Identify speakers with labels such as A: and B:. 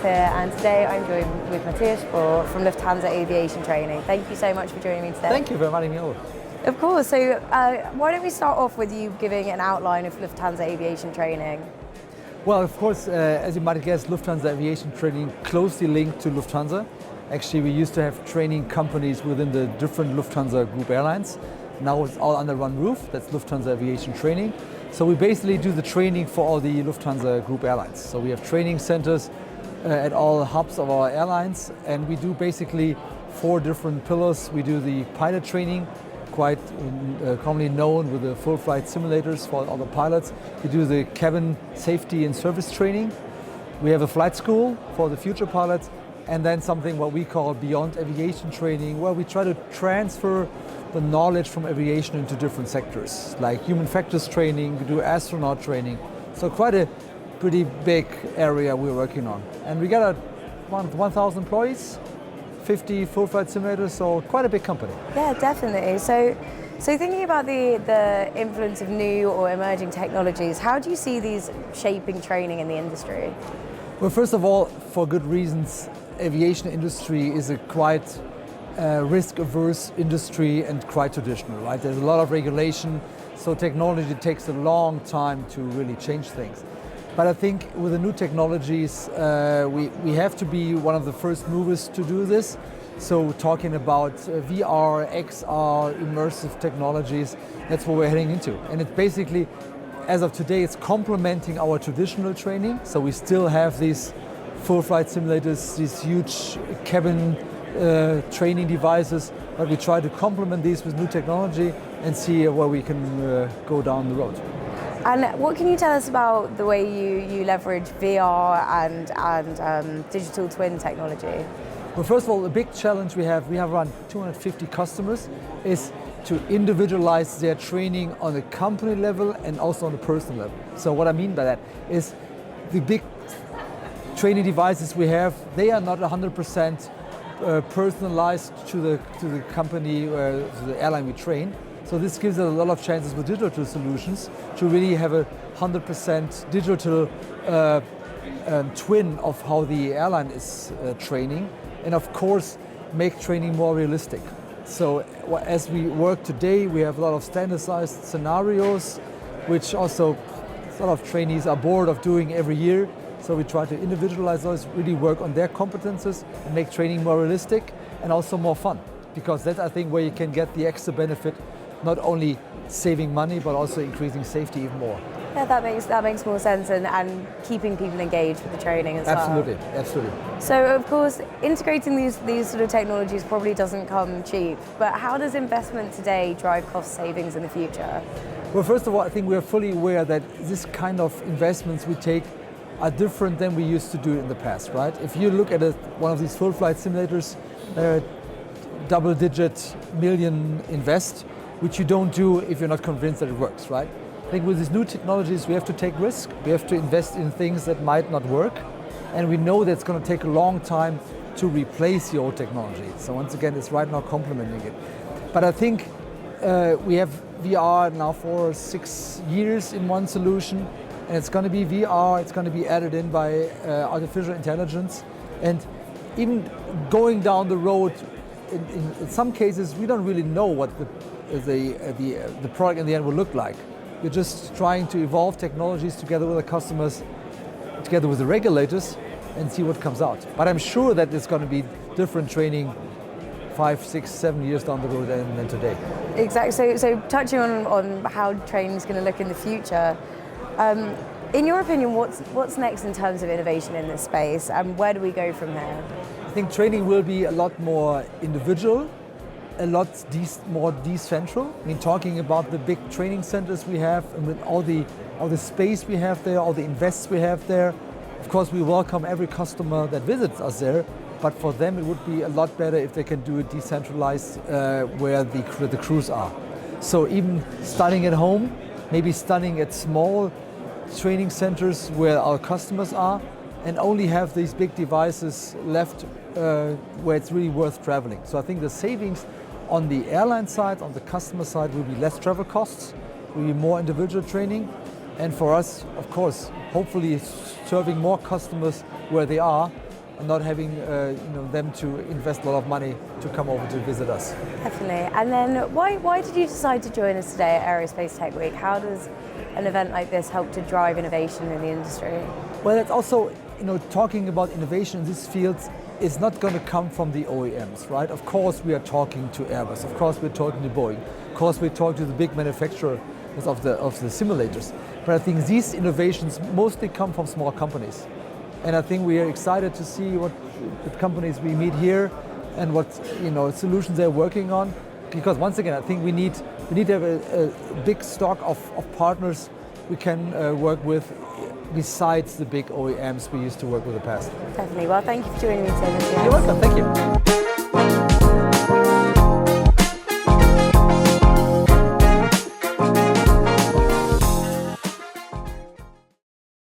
A: here, and today I'm joined with Matthias Spohr from Lufthansa Aviation Training. Thank you so much for joining me today.
B: Thank you for inviting me over.
A: Of course. So why don't we start off with you giving an outline of Lufthansa Aviation Training?
B: Well, of course, as you might have guessed, Lufthansa Aviation Training closely linked to Lufthansa. Actually, we used to have training companies within the different Lufthansa Group airlines. Now it's all under one roof. That's Lufthansa Aviation Training. So we basically do the training for all the Lufthansa Group airlines. So we have training centers at all hubs of our airlines, and we do basically 4 different pillars. We do the pilot training, quite commonly known with the full flight simulators for all the pilots. We do the cabin safety and service training. We have a flight school for the future pilots, and then something what we call beyond aviation training, where we try to transfer the knowledge from aviation into different sectors, like human factors training, we do astronaut training. So quite a pretty big area we're working on. And we got 1,000 employees, 50 full flight simulators, so quite a big company.
A: Yeah, definitely. So thinking about the influence of new or emerging technologies, how do you see these shaping training in the industry?
B: Well, first of all, for good reasons, aviation industry is a quite risk-averse industry and quite traditional, right? There's a lot of regulation, so technology takes a long time to really change things. But I think with the new technologies, we have to be one of the first movers to do this. So talking about VR, XR, immersive technologies, that's what we're heading into. And it's basically, as of today, it's complementing our traditional training. So we still have these full flight simulators, these huge cabin training devices, but we try to complement these with new technology and see where we can go down the road.
A: And what can you tell us about the way you leverage VR and digital twin technology?
B: Well, first of all, the big challenge we have around 250 customers, is to individualize their training on a company level and also on a personal level. So what I mean by that is the big training devices we have, they are not 100% personalized to the company, to the airline we train. So this gives us a lot of chances with digital solutions to really have a 100% digital twin of how the airline is training, and of course make training more realistic. So as we work today, we have a lot of standardized scenarios, which also a lot of trainees are bored of doing every year. So we try to individualize those, really work on their competences and make training more realistic and also more fun. Because that's, I think, where you can get the extra benefit, not only saving money, but also increasing safety even more.
A: Yeah, that makes more sense, and keeping people engaged with the training as
B: Absolutely,
A: well.
B: absolutely.
A: So of course, integrating these sort of technologies probably doesn't come cheap, but how does investment today drive cost savings in the future?
B: Well, first of all, I think we're fully aware that this kind of investments we take are different than we used to do in the past, right? If you look at one of these full flight simulators, double-digit million invest, which you don't do if you're not convinced that it works, right? I think with these new technologies, we have to take risk. We have to invest in things that might not work, and we know that it's going to take a long time to replace the old technology. So once again, it's right now complementing it. But I think we have VR now for 6 years in one solution, and it's going to be VR, it's going to be added in by artificial intelligence. And even going down the road, in some cases, we don't really know what the product in the end will look like. We're just trying to evolve technologies together with the customers, together with the regulators, and see what comes out. But I'm sure that it's going to be different training 5, 6, 7 years down the road than today.
A: Exactly. So touching on how training is going to look in the future, in your opinion, what's next in terms of innovation in this space, and where do we go from here?
B: I think training will be a lot more individual, a lot more decentral. I mean, talking about the big training centers we have, and with all the space we have there, all the invests we have there. Of course, we welcome every customer that visits us there, but for them it would be a lot better if they can do it decentralized where the crews are. So even starting at home, maybe starting at small training centers where our customers are, and only have these big devices left where it's really worth traveling. So I think the savings on the airline side, on the customer side, will be less travel costs, will be more individual training, and for us, of course, hopefully serving more customers where they are, and not having them to invest a lot of money to come over to visit us.
A: Definitely. And then why did you decide to join us today at Aerospace Tech Week? How does an event like this help to drive innovation in the industry?
B: Well, it's also, talking about innovation in this field is not going to come from the OEMs, right? Of course we are talking to Airbus, of course we're talking to Boeing, of course we talk to the big manufacturers of the simulators. But I think these innovations mostly come from small companies. And I think we are excited to see what the companies we meet here and what solutions they're working on. Because once again, I think we need to have a big stock of partners we can work with besides the big OEMs we used to work with in the past.
A: Definitely. Well, thank you for joining me today.
B: You're welcome. Thank you.